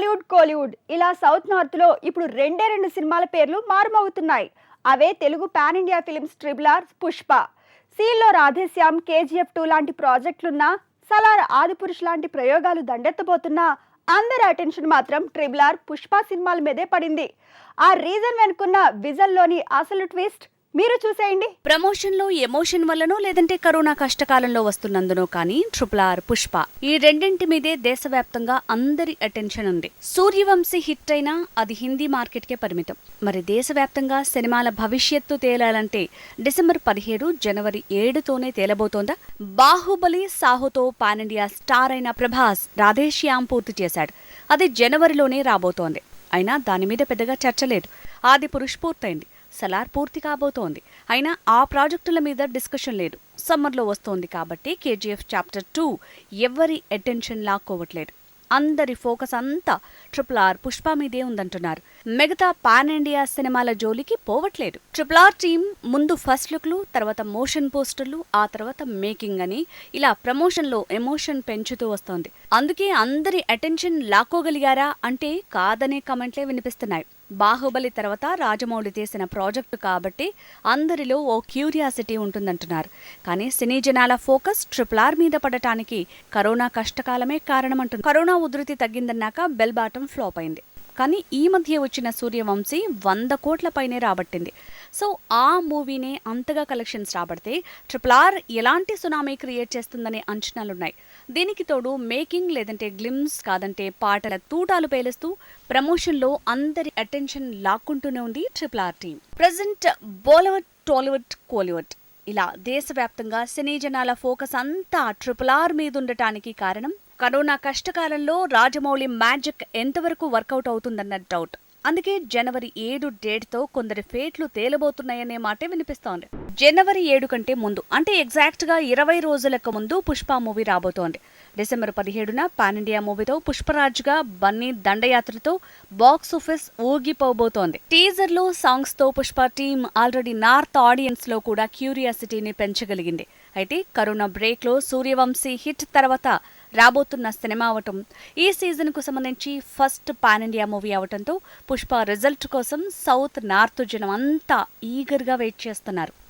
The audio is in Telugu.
బాలీవుడ్ కోలీవుడ్ ఇలా సౌత్ నార్త్ లో ఇప్పుడు రెండు సినిమాల పేర్లు మారుమవుతున్నాయి. అవే Telugu pan India films triple Pushpa. సీల్లో రాధేశ్యామ్, KGF 2 లాంటి ప్రాజెక్టులున్నా, సలార్, ఆదిపురుష్ లాంటి ప్రయోగాలు దండెత్తబోతున్నా అందరి అటెన్షన్ మాత్రం ట్రిబుల్ పుష్ప సినిమాల మీదే పడింది. ఆ రీజన్ వెనుకున్న విజన్లోని అసలు ట్విస్ట్ మీరు చూసేయండి. ప్రమోషన్ లో ఎమోషన్ వల్లనో లేదంటే కరోనా కష్టకాలంలో వస్తున్నందునో కానీ ట్రిపుల్ పుష్ప ఈ రెండింటి మీదే దేశవ్యాప్తంగా అందరి అటెన్షన్ ఉంది. సూర్యవంశీ హిట్ అయినా అది హిందీ మార్కెట్ కే పరిమితం. మరి దేశవ్యాప్తంగా సినిమాల భవిష్యత్తు తేలాలంటే డిసెంబర్ 17, జనవరి 7తోనే తేలబోతోందా? బాహుబలి, సాహోతో పాన్ ఇండియా స్టార్ అయిన ప్రభాస్ రాధేశ్యామ్ పూర్తి చేశాడు. అది జనవరిలోనే రాబోతోంది. అయినా దాని మీద పెద్దగా చర్చ లేదు. ఆదిపురుష్ పూర్తయింది. సలార్ పూర్తి కాబోతోంది. అయినా ఆ ప్రాజెక్టుల మీద డిస్కషన్ లేదు. సమ్మర్లో వస్తోంది కాబట్టి KGF Chapter 2 ఎవరి అటెన్షన్ లాక్కోవట్లేదు. అందరి ఫోకస్ అంతా ట్రిపుల్ పుష్ప మీదే ఉందంటున్నారు. మిగతా పాన్ ఇండియా సినిమాల జోలికి పోవట్లేదు. ట్రిపుల్ టీమ్ ముందు ఫస్ట్ లుక్లు, తర్వాత మోషన్ పోస్టర్లు, ఆ తర్వాత మేకింగ్ అని ఇలా ప్రమోషన్లో ఎమోషన్ పెంచుతూ వస్తోంది. అందుకే అందరి అటెన్షన్ లాక్కోగలిగారా అంటే కాదనే కమెంట్లే వినిపిస్తున్నాయి. బాహుబలి తర్వాత రాజమౌళి చేసిన ప్రాజెక్టు కాబట్టి అందరిలో ఓ క్యూరియాసిటీ ఉంటుందంటున్నారు. కానీ సినీ జనాల ఫోకస్ ట్రిపుల్ మీద పడటానికి కరోనా కష్టకాలమే కారణమంటున్నారు. కరోనా ఉధృతి తగ్గిందన్నాక బెల్ బాటం ఫ్లాప్ అయింది. కానీ ఈ మధ్య వచ్చిన సూర్యవంశీ 100 కోట్ల పైనే రాబట్టింది. సో ఆ మూవీనే అంతగా కలెక్షన్స్ రాబడితే ట్రిపుల్ ఎలాంటి సునామీ క్రియేట్ చేస్తుందనే అంచనాలున్నాయి. దీనికి తోడు మేకింగ్, లేదంటే గ్లిమ్స్, కాదంటే పాటల తూటాలు పేలుస్తూ ప్రమోషన్లో అందరి అటెన్షన్ లాక్కుంటూనే ఉంది triple team. Present Bollywood, Tollywood, Kollywood ఇలా దేశవ్యాప్తంగా సినీ జనాల ఫోకస్ అంతా ట్రిపుల్ మీదుండటానికి కారణం కరోనా కష్టకాలంలో రాజమౌళి మ్యాజిక్ ఎంతవరకు వర్కౌట్ అవుతుందన్న డౌట్. అందుకే జనవరి 7 డేట్తో కొందరి ఫేట్లు తేలబోతున్నాయనే మాటే వినిపిస్తోంది. జనవరి 7 కంటే ముందు అంటే ఎగ్జాక్ట్గా 20 రోజులకు ముందు పుష్ప మూవీ రాబోతోంది. డిసెంబర్ 17న పాన్ ఇండియా మూవీతో పుష్పరాజ్గా బన్నీ దండయాత్రతో బాక్సాఫీస్ ఊగిపోబోతోంది. టీజర్లు, సాంగ్స్తో Pushpa team already north audience లో కూడా క్యూరియాసిటీని పెంచగలిగింది. అయితే కరోనా బ్రేక్లో సూర్యవంశీ హిట్ తర్వాత రాబోతున్న సినిమా అవటం, ఈ సీజన్కు సంబంధించి ఫస్ట్ పాన్ ఇండియా మూవీ అవటంతో పుష్ప రిజల్ట్ కోసం సౌత్, నార్త్ జనం అంతా ఈగర్గా వెయిట్ చేస్తున్నారు.